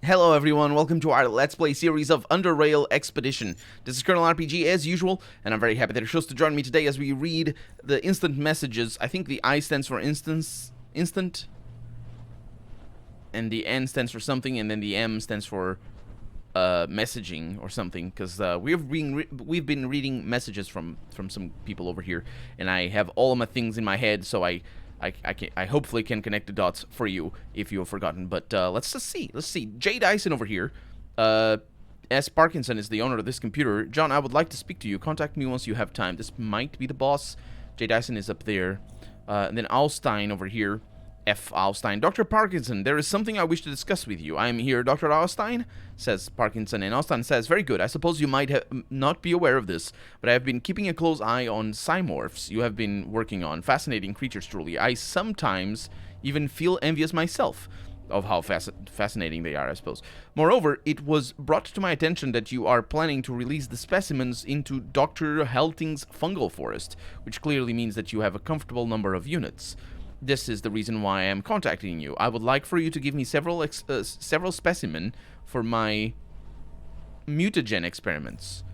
Hello everyone, welcome to our Let's Play series of Underrail Expedition. This is Colonel RPG as usual, and I'm very happy that you're chose to join me today as we read the instant messages. I think the I stands for instant, and the N stands for something, and then the M stands for messaging or something, because we've been reading messages from some people over here, and I have all of my things in my head, so I hopefully can connect the dots for you if you have forgotten. But let's just see. Let's see. Jay Dyson over here. S. Parkinson is the owner of this computer. John, I would like to speak to you. Contact me once you have time. This might be the boss. Jay Dyson is up there. And then Alstein over here. F. Alstein. Dr. Parkinson, there is something I wish to discuss with you. I am here, Dr. Alstein, says Parkinson. And Alstein says, very good. I suppose you might not be aware of this, but I have been keeping a close eye on cymorphs you have been working on. Fascinating creatures, truly. I sometimes even feel envious myself of how fascinating they are, I suppose. Moreover, it was brought to my attention that you are planning to release the specimens into Dr. Helting's fungal forest, which clearly means that you have a comfortable number of units. This is the reason why I am contacting you. I would like for you to give me several specimen for my mutagen experiments.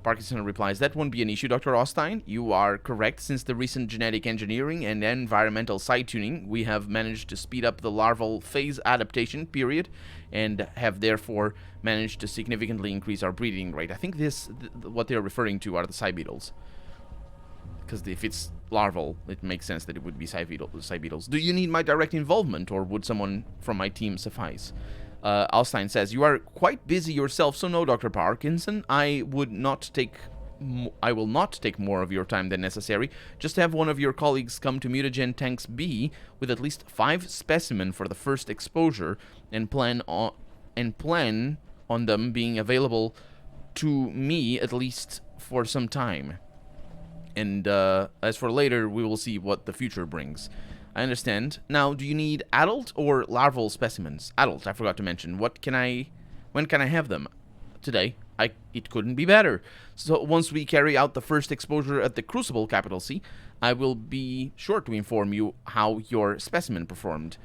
Parkinson replies, that won't be an issue, Dr. Alstein. You are correct. Since the recent genetic engineering and environmental side tuning, we have managed to speed up the larval phase adaptation period and have therefore managed to significantly increase our breeding rate. I think what they're referring to are the side beetles. Because if it's larval, it makes sense that it would be side beetles. Do you need my direct involvement, or would someone from my team suffice? Alstein says, you are quite busy yourself, so no, Dr. Parkinson. I will not take more of your time than necessary. Just have one of your colleagues come to Mutagen Tanks B with at least 5 specimen for the first exposure, and plan on them being available to me at least for some time. And as for later, we will see what the future brings. I understand. Now, do you need adult or larval specimens? Adult, I forgot to mention. When can I have them? Today. It couldn't be better. So once we carry out the first exposure at the Crucible, capital C, I will be sure to inform you how your specimen performed.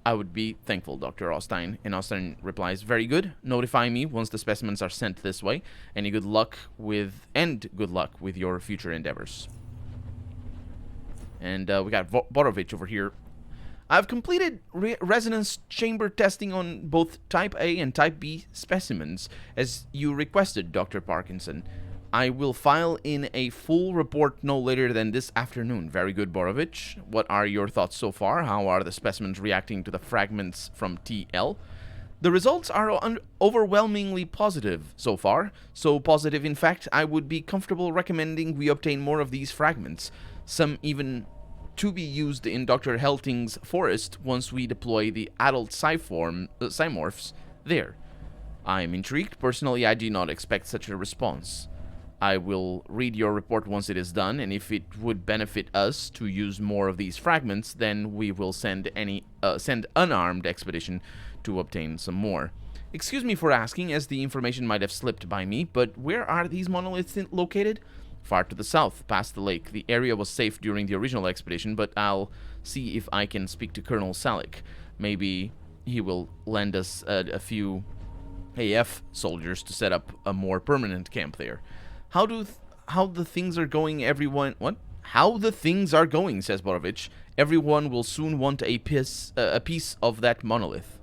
I would be thankful, Dr. Alstein. And Alstein replies, very good. Notify me once the specimens are sent this way. And good luck with your future endeavors. And we got Borovich over here. I've completed resonance chamber testing on both Type A and Type B specimens, as you requested, Dr. Parkinson. I will file in a full report no later than this afternoon. Very good, Borovich. What are your thoughts so far? How are the specimens reacting to the fragments from TL? The results are overwhelmingly positive so far. So positive, in fact, I would be comfortable recommending we obtain more of these fragments. Some even to be used in Dr. Helting's forest once we deploy the adult cymorphs there. I am intrigued. Personally, I do not expect such a response. I will read your report once it is done, and if it would benefit us to use more of these fragments, then we will send unarmed expedition to obtain some more. Excuse me for asking, as the information might have slipped by me, but where are these monoliths located? Far to the south, past the lake. The area was safe during the original expedition, but I'll see if I can speak to Colonel Salik. Maybe he will lend us a few AF soldiers to set up a more permanent camp there. How the things are going, everyone? What? How the things are going, says Borovich. Everyone will soon want a piece of that monolith.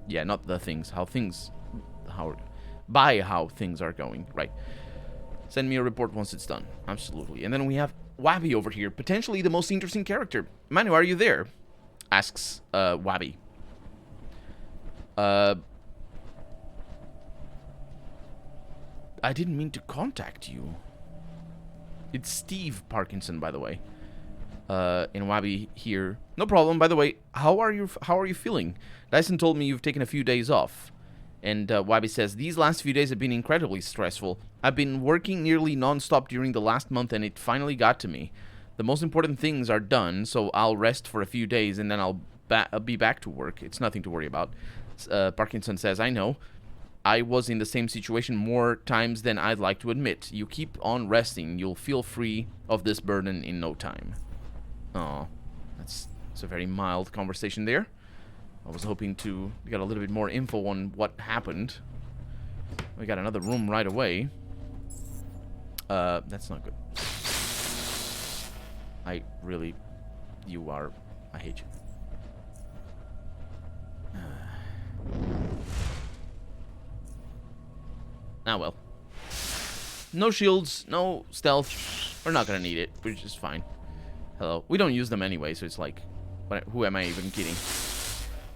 Yeah, not the things. How things are going. Right. Send me a report once it's done. Absolutely. And then we have Wabi over here, potentially the most interesting character. Manu, are you there? Asks Wabi. I didn't mean to contact you. It's Steve Parkinson, by the way. And Wabi here. No problem, by the way. How are you feeling? Dyson told me you've taken a few days off. And Wabi says, these last few days have been incredibly stressful. I've been working nearly non-stop during the last month, and it finally got to me. The most important things are done, so I'll rest for a few days, and then I'll be back to work. It's nothing to worry about. Parkinson says, I know. I was in the same situation more times than I'd like to admit. You keep on resting. You'll feel free of this burden in no time. Aw, that's a very mild conversation there. I was hoping to get a little bit more info on what happened. We got another room right away. That's not good. I hate you. Ah, well. No shields, no stealth. We're not gonna need it, which is fine. Hello. We don't use them anyway, so it's like, who am I even kidding?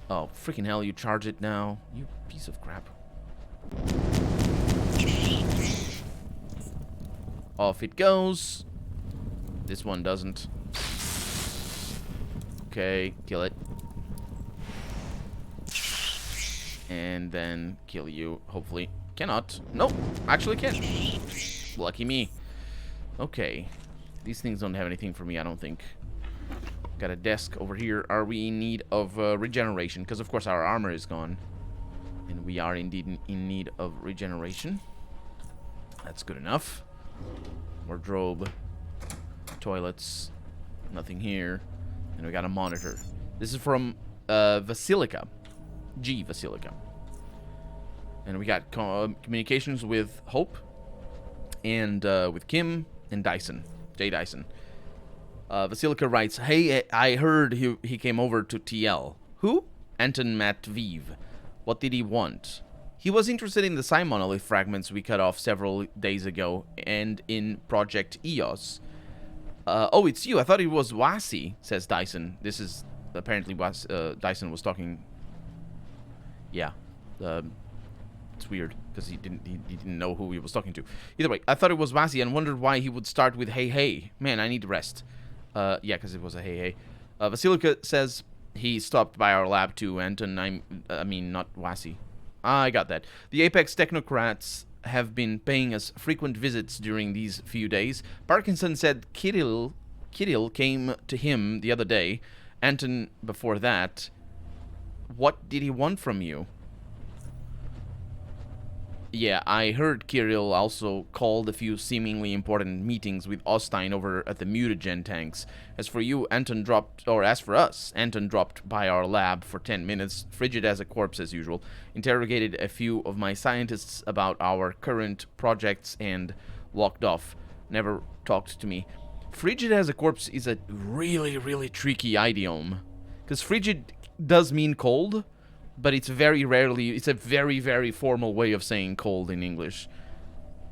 Oh, freaking hell, you charge it now. You piece of crap. Off it goes. This one doesn't. Okay, kill it. And then kill you, hopefully. Cannot. Nope, actually can. Lucky me. Okay. These things don't have anything for me, I don't think. Got a desk over here. Are we in need of regeneration? Because, of course, our armor is gone. And we are indeed in need of regeneration. That's good enough. Wardrobe. Toilets. Nothing here. And we got a monitor. This is from Basilica. Basilica. And we got communications with Hope. And with Kim and Dyson. Jay Dyson. Basilica writes, "Hey, I heard he came over to TL. Who? Anton Matveev. What did he want? He was interested in the Psi monolith fragments we cut off several days ago, and in Project EOS. Oh, it's you. I thought it was Wasi," says Dyson. This is apparently what Dyson was talking. Yeah. It's weird because he didn't know who he was talking to. Either way, I thought it was Wasi and wondered why he would start with "Hey, hey." Man, I need rest. Yeah, because it was a "hey, hey." Basilica says he stopped by our lab too, Anton. I mean, not Wasi. I got that. The Apex technocrats have been paying us frequent visits during these few days. Parkinson said Kirill came to him the other day. Anton before that. What did he want from you? Yeah, I heard Kirill also called a few seemingly important meetings with Ostein over at the Mutagen tanks. As for us, Anton dropped by our lab for 10 minutes, frigid as a corpse as usual, interrogated a few of my scientists about our current projects, and walked off. Never talked to me. Frigid as a corpse is a really, really tricky idiom. Because frigid does mean cold, but it's very rarely, it's a very, very formal way of saying cold in English.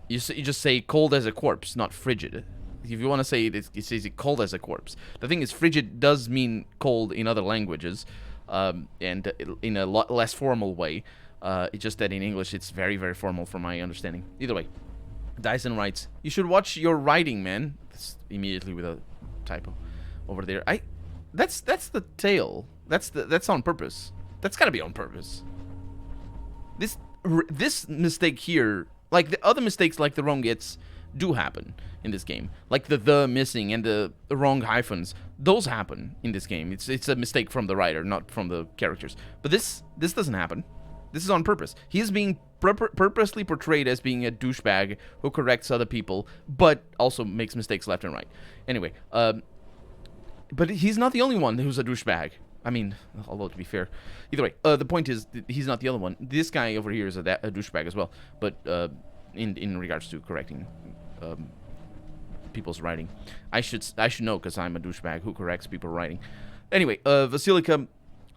You just say cold as a corpse, not frigid. If you want to say it, it says it cold as a corpse. The thing is, frigid does mean cold in other languages, and in a lot less formal way. It's just that in English, it's very, very formal from my understanding. Either way, Dyson writes, "You should watch your writing, man." That's immediately with a typo over there. That's the tail. That's on purpose. That's gotta be on purpose. This mistake here, like the other mistakes, like the wrong gets, do happen in this game. Like the missing and the wrong hyphens, those happen in this game. It's a mistake from the writer, not from the characters. But this doesn't happen. This is on purpose. He is being purposely portrayed as being a douchebag who corrects other people, but also makes mistakes left and right. Anyway, but he's not the only one who's a douchebag. I mean, although to be fair, either way, the point is he's not the other one. This guy over here is a douchebag as well, but in regards to correcting people's writing, I should know because I'm a douchebag who corrects people writing. Anyway, Basilica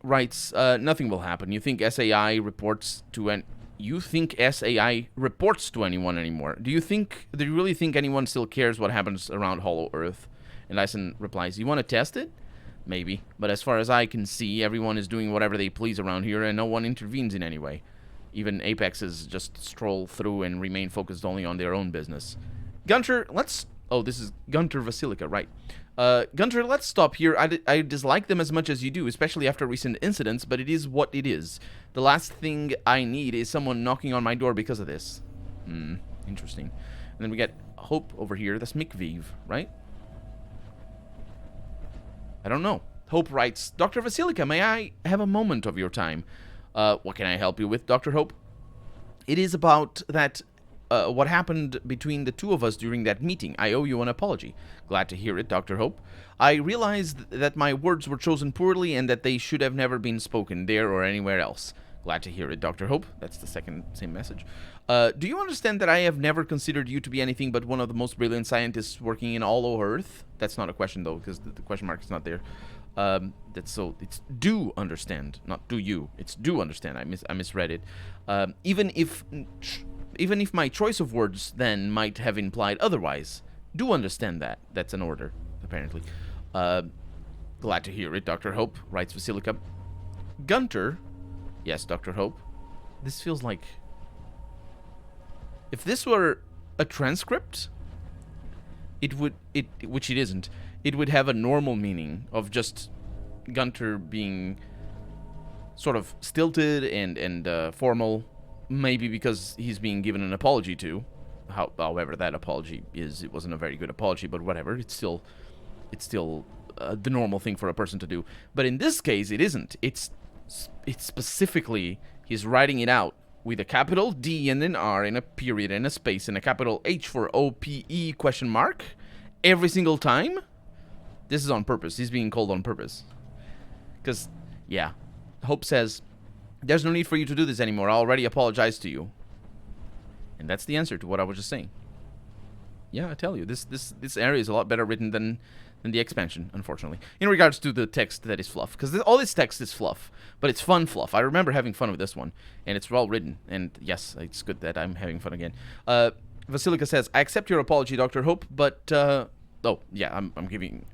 writes, "Nothing will happen. You think SAI reports to anyone anymore? Do you really think anyone still cares what happens around Hollow Earth?" And Dyson replies, "You want to test it? Maybe, but as far as I can see, everyone is doing whatever they please around here, and no one intervenes in any way. Even Apexes just stroll through and remain focused only on their own business. Gunter, let's..." Oh, this is Gunter Basilica, right. "Gunter, let's stop here. I dislike them as much as you do, especially after recent incidents, but it is what it is. The last thing I need is someone knocking on my door because of this." Interesting. And then we get Hope over here. That's Mikviv, right? I don't know. Hope writes, "Dr. Basilica, may I have a moment of your time?" What can I help you with, Dr. Hope? "It is about that what happened between the two of us during that meeting. I owe you an apology. Glad to hear it, Dr. Hope. I realized that my words were chosen poorly and that they should have never been spoken there or anywhere else. Glad to hear it, Dr. Hope. That's the same message. Do you understand that I have never considered you to be anything but one of the most brilliant scientists working in all of Earth? That's not a question, though, because the question mark is not there. It's do understand, not do you. It's do understand. I misread it. Even if my choice of words then might have implied otherwise, do understand that. That's an order, apparently. Glad to hear it, Dr. Hope, writes Basilica. Gunter, yes, Dr. Hope. This feels like... If this were a transcript, which it isn't, it would have a normal meaning of just Gunter being sort of stilted and formal, maybe because he's being given an apology to. However, that apology it wasn't a very good apology, but whatever. It's still the normal thing for a person to do. But in this case, it isn't. It's specifically he's writing it out with a capital D and an R and a period and a space and a capital H for OPE question mark every single time. This is on purpose. He's being called on purpose. Because, yeah, Hope says, there's no need for you to do this anymore. I already apologized to you. And that's the answer to what I was just saying. Yeah, I tell you, this area is a lot better written than the expansion, unfortunately. In regards to the text that is fluff. Because all this text is fluff. But it's fun fluff. I remember having fun with this one. And it's well written. And yes, it's good that I'm having fun again. Basilica says, I accept your apology, Dr. Hope, but... oh, yeah, I'm giving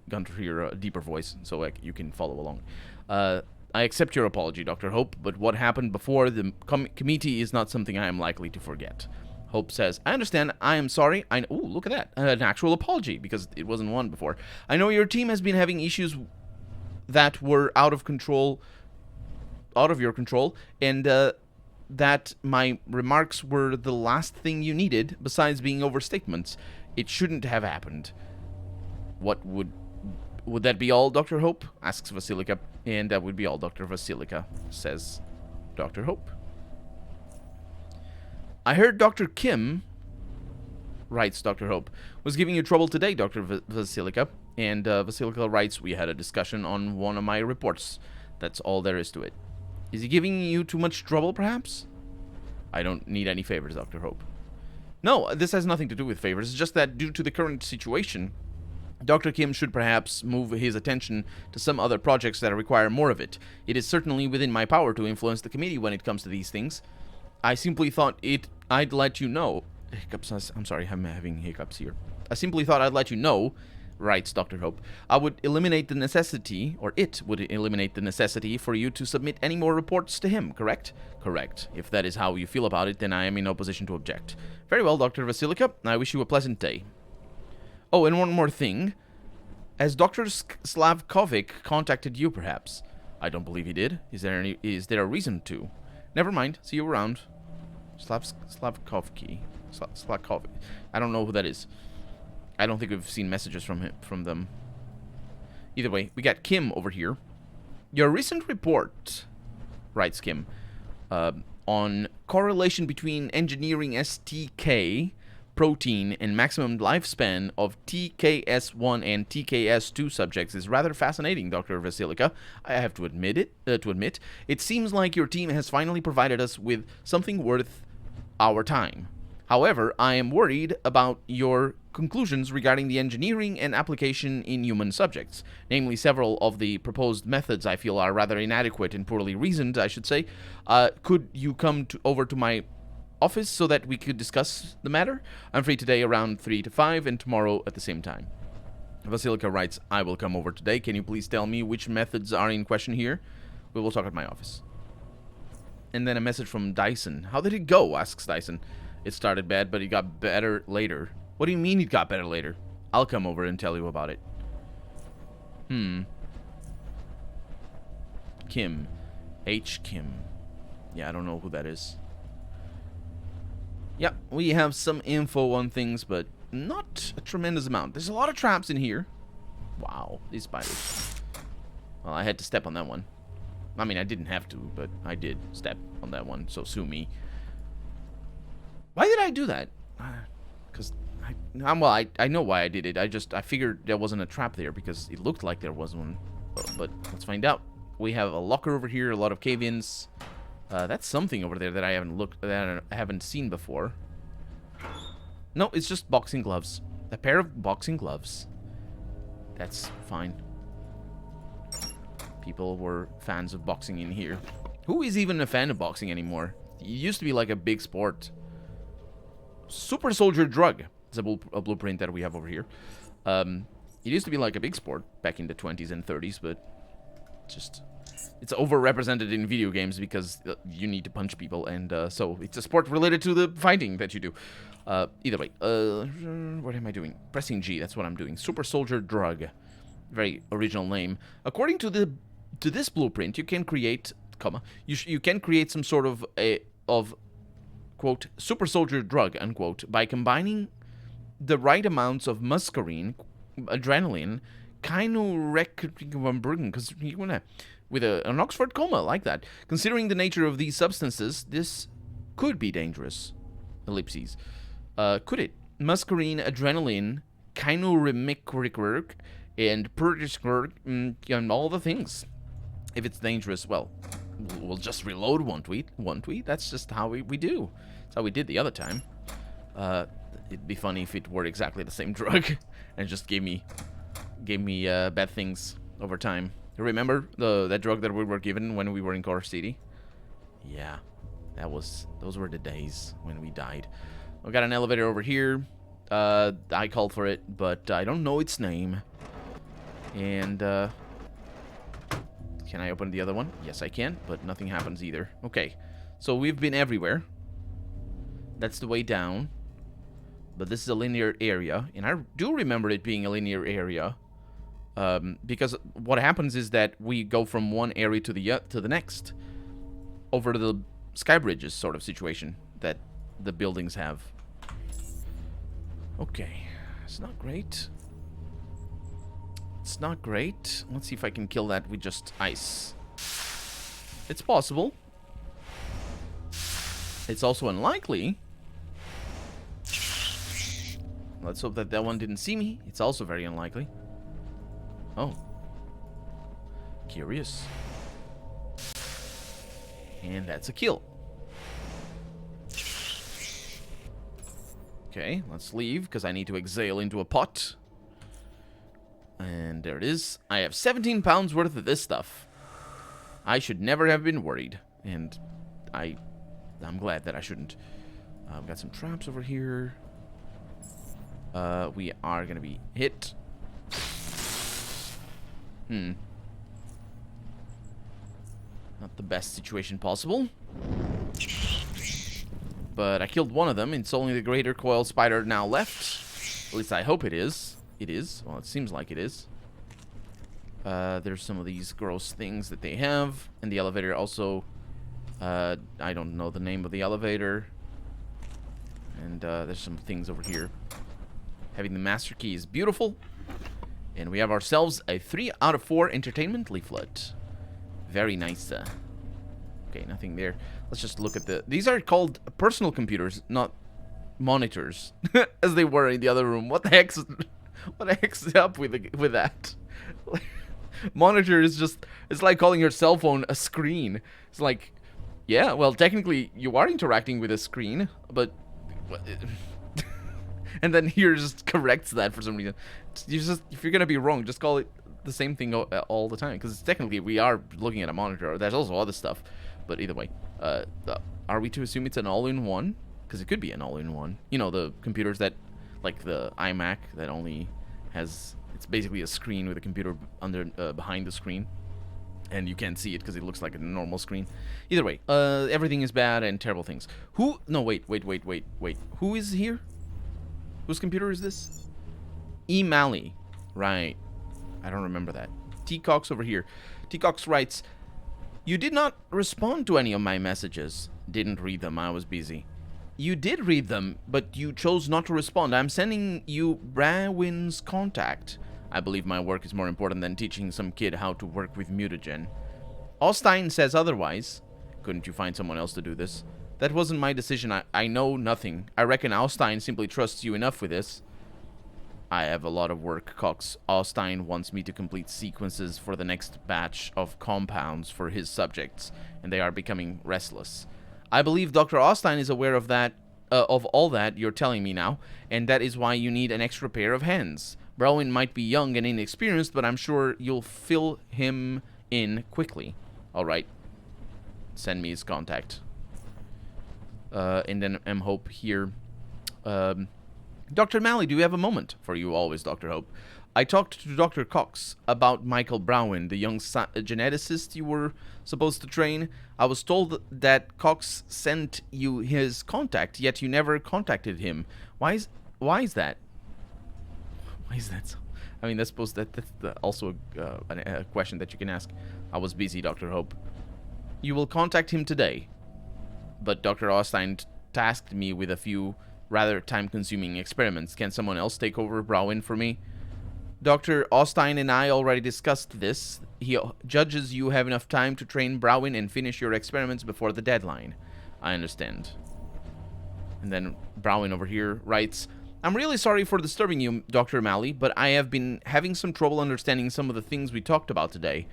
Gunter here a deeper voice so you can follow along. I accept your apology, Dr. Hope, but what happened before the committee is not something I am likely to forget. Hope says, I understand, I am sorry. Ooh, look at that. An actual apology, because it wasn't one before. I know your team has been having issues that were out of your control, and that my remarks were the last thing you needed, besides being overstatements. It shouldn't have happened. What would that be all, Dr. Hope? Asks Basilica. And that would be all, Dr. Basilica, says Dr. Hope. I heard Dr. Kim, writes Dr. Hope, was giving you trouble today, Dr. Basilica. And Basilica writes, we had a discussion on one of my reports. That's all there is to it. Is he giving you too much trouble, perhaps? I don't need any favors, Dr. Hope. No, this has nothing to do with favors. It's just that due to the current situation, Dr. Kim should perhaps move his attention to some other projects that require more of it. It is certainly within my power to influence the committee when it comes to these things. I simply thought I'd let you know. Hiccups. I'm sorry, I'm having hiccups here. I simply thought I'd let you know, writes Dr. Hope, I would eliminate the necessity, or it would eliminate the necessity for you to submit any more reports to him, correct? Correct. If that is how you feel about it, then I am in no position to object. Very well, Dr. Basilica. I wish you a pleasant day. Oh, and one more thing. Has Dr. Slavkovic contacted you, perhaps? I don't believe he did. Is there a reason to? Never mind. See you around. Slavkovic. I don't know who that is. I don't think we've seen messages from them. Either way, we got Kim over here. Your recent report, writes Kim, on correlation between engineering STK, protein, and maximum lifespan of TKS1 and TKS2 subjects is rather fascinating, Dr. Basilica. I have to admit it seems like your team has finally provided us with something worth our time. However, I am worried about your conclusions regarding the engineering and application in human subjects. Namely, several of the proposed methods I feel are rather inadequate and poorly reasoned, I should say. Could you come over to my office so that we could discuss the matter? I'm free today around 3 to 5 and tomorrow at the same time. Basilica writes, I will come over today. Can you please tell me which methods are in question here? We will talk at my office. And then a message from Dyson. How did it go? Asks Dyson. It started bad, but it got better later. What do you mean it got better later? I'll come over and tell you about it. Kim. H. Kim. Yeah, I don't know who that is. Yeah, we have some info on things, but not a tremendous amount. There's a lot of traps in here. Wow, these spiders. Well, I had to step on that one. I mean, I didn't have to, but I did step on that one, so sue me. Why did I do that? Because well, I know why I did it. I figured there wasn't a trap there because it looked like there was one. But let's find out. We have a locker over here, a lot of cave-ins. That's something over there that I haven't seen before. No, it's just boxing gloves. A pair of boxing gloves. That's fine. People were fans of boxing in here. Who is even a fan of boxing anymore? It used to be like a big sport. Super soldier drug. It's a blueprint that we have over here. It used to be like a big sport back in the 20s and 30s, but just it's overrepresented in video games because you need to punch people, and so it's a sport related to the fighting that you do. Either way, what am I doing? Pressing G, that's what I'm doing. Super soldier drug. Very original name. According to this blueprint, you can create, you can create some sort of quote, super soldier drug, unquote, by combining the right amounts of muscarine, adrenaline, because you wanna, with an Oxford comma like that. Considering the nature of these substances, this could be dangerous. Ellipses. Could it? Muscarine, adrenaline, kinuremic, and purgiswork, and all the things. If it's dangerous, well, we'll just reload one tweet. That's just how we do. That's how we did the other time. It'd be funny if it were exactly the same drug and just gave me bad things over time. Remember that drug that we were given when we were in Core City? Yeah, those were the days when we died. We got an elevator over here. I called for it, but I don't know its name. And can I open the other one? Yes, I can, but nothing happens either. Okay, so we've been everywhere. That's the way down. But this is a linear area, and I do remember it being a linear area. Because what happens is that we go from one area to the next, over the sky bridges sort of situation that the buildings have. Okay, it's not great. It's not great. Let's see if I can kill that with just ice. It's possible. It's also unlikely. Let's hope that one didn't see me. It's also very unlikely. Oh. Curious. And that's a kill. Okay, let's leave, because I need to exhale into a pot. And there it is. I have 17 pounds worth of this stuff. I should never have been worried. And I'm glad that I shouldn't. I've got some traps over here. We are going to be hit. Not the best situation possible. But I killed one of them. It's only the greater coil spider now left. At least I hope it is. It is. Well, it seems like it is. There's some of these gross things that they have. And the elevator also... I don't know the name of the elevator. And there's some things over here. Having the master key is beautiful. And we have ourselves a 3 out of 4 entertainment leaflet. Very nice. Okay, nothing there. Let's just look at these are called personal computers, not monitors, as they were in the other room. What the heck's up with that? Monitor is just, it's like calling your cell phone a screen. It's like, yeah, well, technically you are interacting with a screen, but and then here just corrects that for some reason. If you're gonna be wrong, just call it the same thing all the time, because technically we are looking at a monitor. There's also other stuff, but either way, are we to assume it's an all-in-one? Because it could be an all-in-one. You know, the computers that, like the iMac, that only has, it's basically a screen with a computer under behind the screen, and you can't see it because it looks like a normal screen. Either way, everything is bad and terrible things. Who? No, wait. Who is here? Whose computer is this? E-Mally. Right. I don't remember that. T-Cox over here. T-Cox writes, "You did not respond to any of my messages." Didn't read them. I was busy. You did read them, but you chose not to respond. I'm sending you Brawin's contact. I believe my work is more important than teaching some kid how to work with Mutagen. Austin says otherwise. Couldn't you find someone else to do this? That wasn't my decision. I know nothing. I reckon Austin simply trusts you enough with this. I have a lot of work, Cox. Austin wants me to complete sequences for the next batch of compounds for his subjects, and they are becoming restless. I believe Dr. Austin is aware of that, of all that you're telling me now, and that is why you need an extra pair of hands. Browin might be young and inexperienced, but I'm sure you'll fill him in quickly. All right. Send me his contact. And then M. Hope here. Dr. Malley, do you have a moment? For you always, Dr. Hope. I talked to Dr. Cox about Michael Browin, the young geneticist you were supposed to train. I was told that Cox sent you his contact, yet you never contacted him. Why is that? Why is that so? I mean, that's also a question that you can ask. I was busy, Dr. Hope. You will contact him today. But Dr. Austin tasked me with a few rather time-consuming experiments. Can someone else take over Browin for me? Dr. Austin and I already discussed this. He judges you have enough time to train Browin and finish your experiments before the deadline. I understand. And then Browin over here writes, I'm really sorry for disturbing you, Dr. Malley, but I have been having some trouble understanding some of the things we talked about today.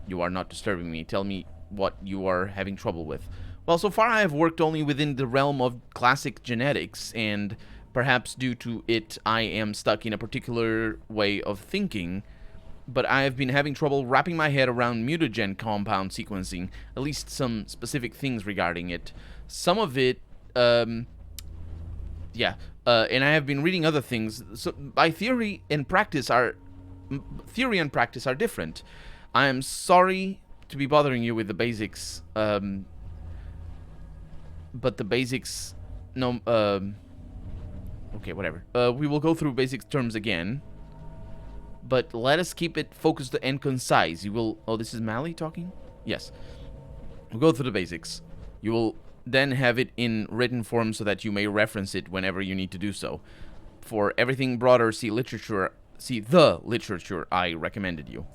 You are not disturbing me. Tell me what you are having trouble with. Well, so far I have worked only within the realm of classic genetics, and perhaps due to it I am stuck in a particular way of thinking, but I have been having trouble wrapping my head around mutagen compound sequencing, at least some specific things regarding it. Some of it, and I have been reading other things. So by theory and practice are different. I am sorry to be bothering you with the basics, but the basics, no, okay, whatever. We will go through basic terms again, but let us keep it focused and concise. You will, oh, this is Malley talking? Yes. We'll go through the basics. You will then have it in written form so that you may reference it whenever you need to do so. For everything broader, see the literature I recommended you.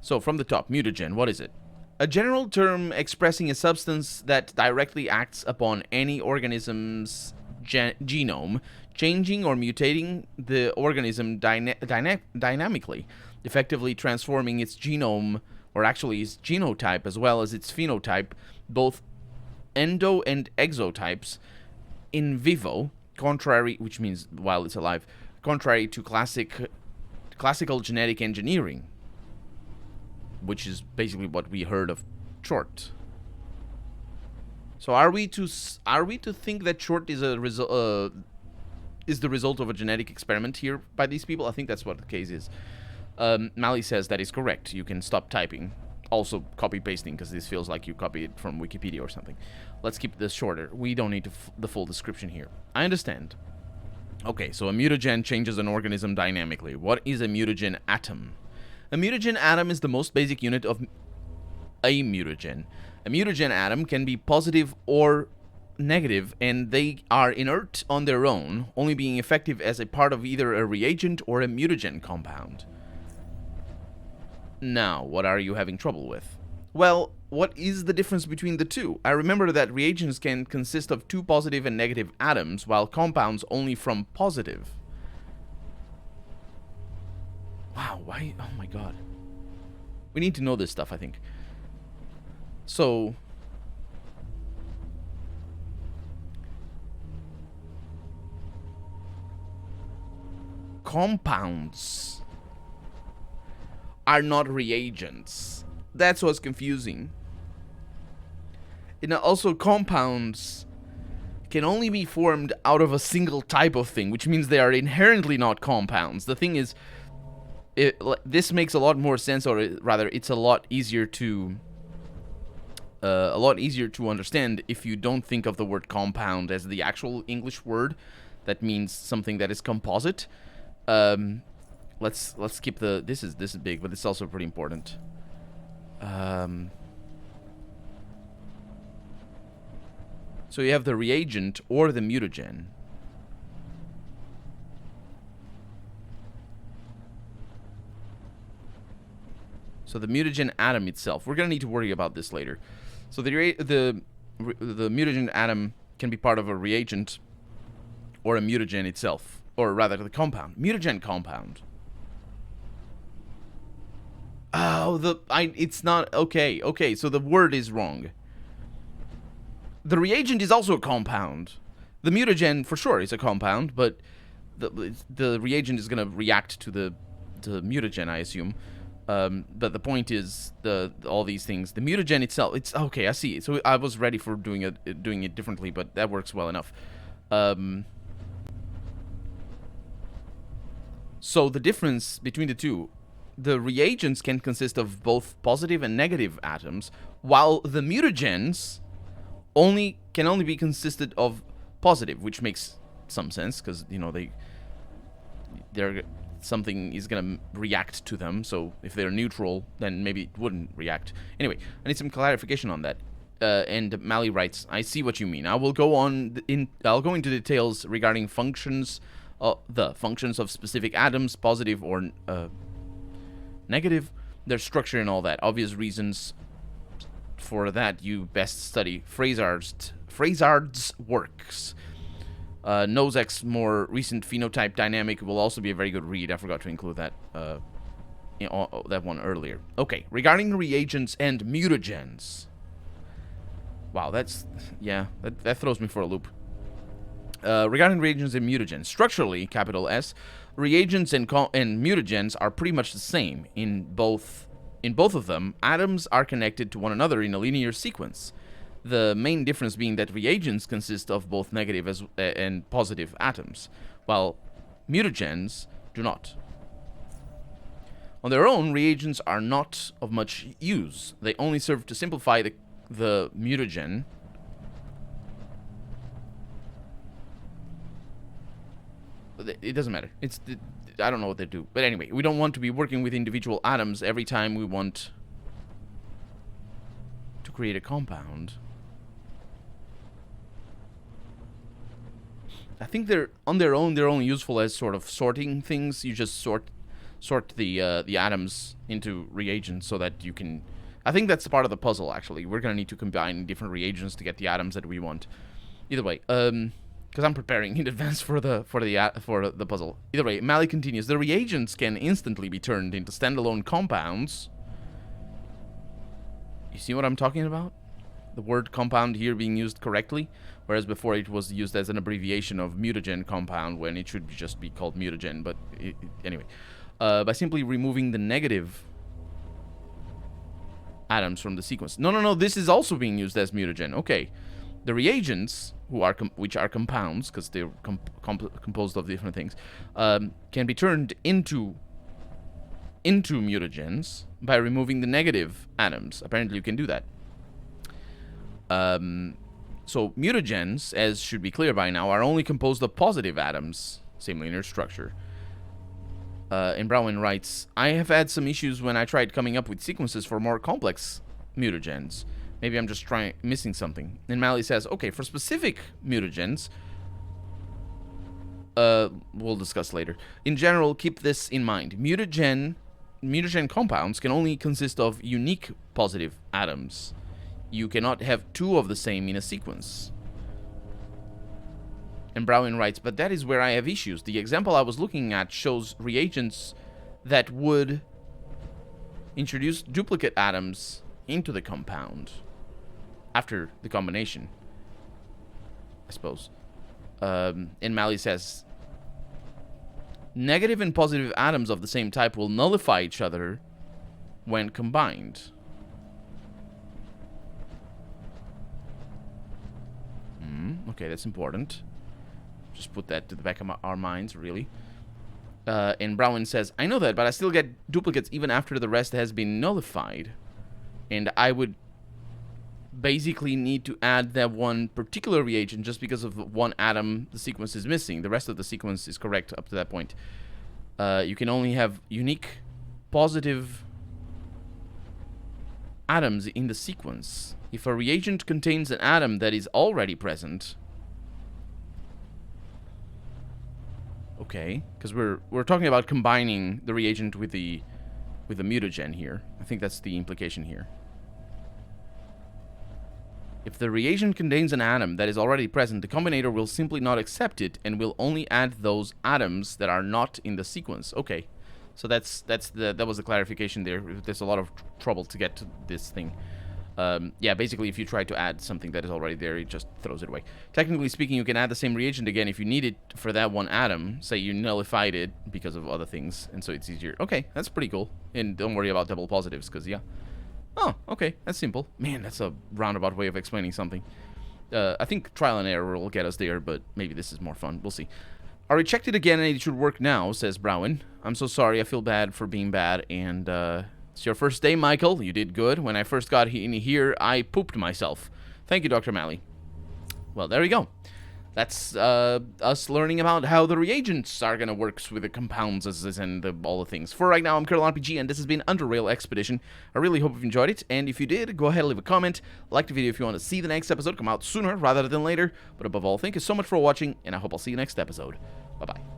So, from the top, mutagen, what is it? A general term expressing a substance that directly acts upon any organism's genome, changing or mutating the organism dynamically, effectively transforming its genome, or actually its genotype as well as its phenotype, both endo and exotypes, in vivo, which means while it's alive, contrary to classical genetic engineering, which is basically what we heard of Tchort. So are we to think that Tchort is the result of a genetic experiment here by these people? I think that's what the case is. Malley says that is correct. You can stop typing. Also copy pasting, because this feels like you copied it from Wikipedia or something. Let's keep this shorter. We don't need the full description here. I understand. Okay, so a mutagen changes an organism dynamically. What is a mutagen atom? A mutagen atom is the most basic unit of a mutagen. A mutagen atom can be positive or negative, and they are inert on their own, only being effective as a part of either a reagent or a mutagen compound. Now, what are you having trouble with? Well, what is the difference between the two? I remember that reagents can consist of two positive and negative atoms, while compounds only from positive. Wow, why? Oh my god. We need to know this stuff, I think. So, compounds are not reagents. That's what's confusing. And also, compounds can only be formed out of a single type of thing, which means they are inherently not compounds. The thing is, this makes a lot more sense, or rather, it's a lot easier to understand if you don't think of the word compound as the actual English word that means something that is composite. Let's skip the. This is big, but it's also pretty important. So you have the reagent or the mutagen. So the mutagen atom itself. We're gonna need to worry about this later. So the the mutagen atom can be part of a reagent or a mutagen itself, or rather the compound. Mutagen compound. Oh, it's not, okay, so the word is wrong. The reagent is also a compound. The mutagen, for sure, is a compound, but the reagent is going to react to the mutagen, I assume. But the point is, all these things, the mutagen itself, it's, okay, I see. So I was ready for doing it differently, but that works well enough. So the difference between the two, the reagents can consist of both positive and negative atoms, while the mutagens can only be consisted of positive, which makes some sense, because, you know, something is gonna react to them. So if they're neutral, then maybe it wouldn't react. Anyway, I need some clarification on that. And Mally writes, I see what you mean. I'll go into details regarding functions, the functions of specific atoms, positive or negative, their structure and all that. Obvious reasons for that, you best study Fraisard's works. Nozick's more recent phenotype dynamic will also be a very good read. I forgot to include that that one earlier. Okay, regarding reagents and mutagens. Wow, that throws me for a loop. Regarding reagents and mutagens, structurally, capital S, reagents and mutagens are pretty much the same. In both of them, atoms are connected to one another in a linear sequence. The main difference being that reagents consist of both negative and positive atoms, while mutagens do not. On their own, reagents are not of much use. They only serve to simplify the mutagen. It doesn't matter. I don't know what they do. But anyway, we don't want to be working with individual atoms every time we want to create a compound. I think they're on their own. They're only useful as sort of sorting things. You just sort the atoms into reagents so that you can. I think that's part of the puzzle. Actually, we're gonna need to combine different reagents to get the atoms that we want. Either way, because I'm preparing in advance for the puzzle. Either way, Mally continues. The reagents can instantly be turned into standalone compounds. You see what I'm talking about? The word compound here being used correctly, whereas before it was used as an abbreviation of mutagen compound when it should just be called mutagen. But anyway, by simply removing the negative atoms from the sequence. No, this is also being used as mutagen. Okay, the reagents, which are compounds, because they're composed of different things, can be turned into mutagens by removing the negative atoms. Apparently, you can do that. So mutagens, as should be clear by now, are only composed of positive atoms, same linear structure. And Brown writes, I have had some issues when I tried coming up with sequences for more complex mutagens. Maybe I'm just missing something. And Mally says, okay, for specific mutagens, we'll discuss later. In general, keep this in mind. Mutagen compounds can only consist of unique positive atoms. You cannot have two of the same in a sequence. And Brown writes, but that is where I have issues. The example I was looking at shows reagents that would introduce duplicate atoms into the compound after the combination, I suppose. And Mally says, negative and positive atoms of the same type will nullify each other when combined. Okay, that's important. Just put that to the back of our minds, really. And Brown says, I know that, but I still get duplicates even after the rest has been nullified. And I would basically need to add that one particular reagent just because of one atom the sequence is missing. The rest of the sequence is correct up to that point. You can only have unique positive atoms in the sequence. If a reagent contains an atom that is already present... Okay, because we're talking about combining the reagent with the mutagen here. I think that's the implication here. If the reagent contains an atom that is already present, the combinator will simply not accept it and will only add those atoms that are not in the sequence. Okay, so that was the clarification there. There's a lot of trouble to get to this thing. Yeah, basically, if you try to add something that is already there, it just throws it away. Technically speaking, you can add the same reagent again if you need it for that one atom. Say you nullified it because of other things, and so it's easier. Okay, that's pretty cool. And don't worry about double positives, because, yeah. Oh, okay, that's simple. Man, that's a roundabout way of explaining something. I think trial and error will get us there, but maybe this is more fun. We'll see. I rechecked it again, and it should work now, says Browen. I'm so sorry. I feel bad for being bad, and it's your first day, Michael. You did good. When I first got in here, I pooped myself. Thank you, Dr. Malley. Well, there we go. That's us learning about how the reagents are going to work with the compounds and all the things. For right now, I'm Colonel RPG, and this has been Underrail Expedition. I really hope you've enjoyed it, and if you did, go ahead and leave a comment. Like the video if you want to see the next episode come out sooner rather than later. But above all, thank you so much for watching, and I hope I'll see you next episode. Bye-bye.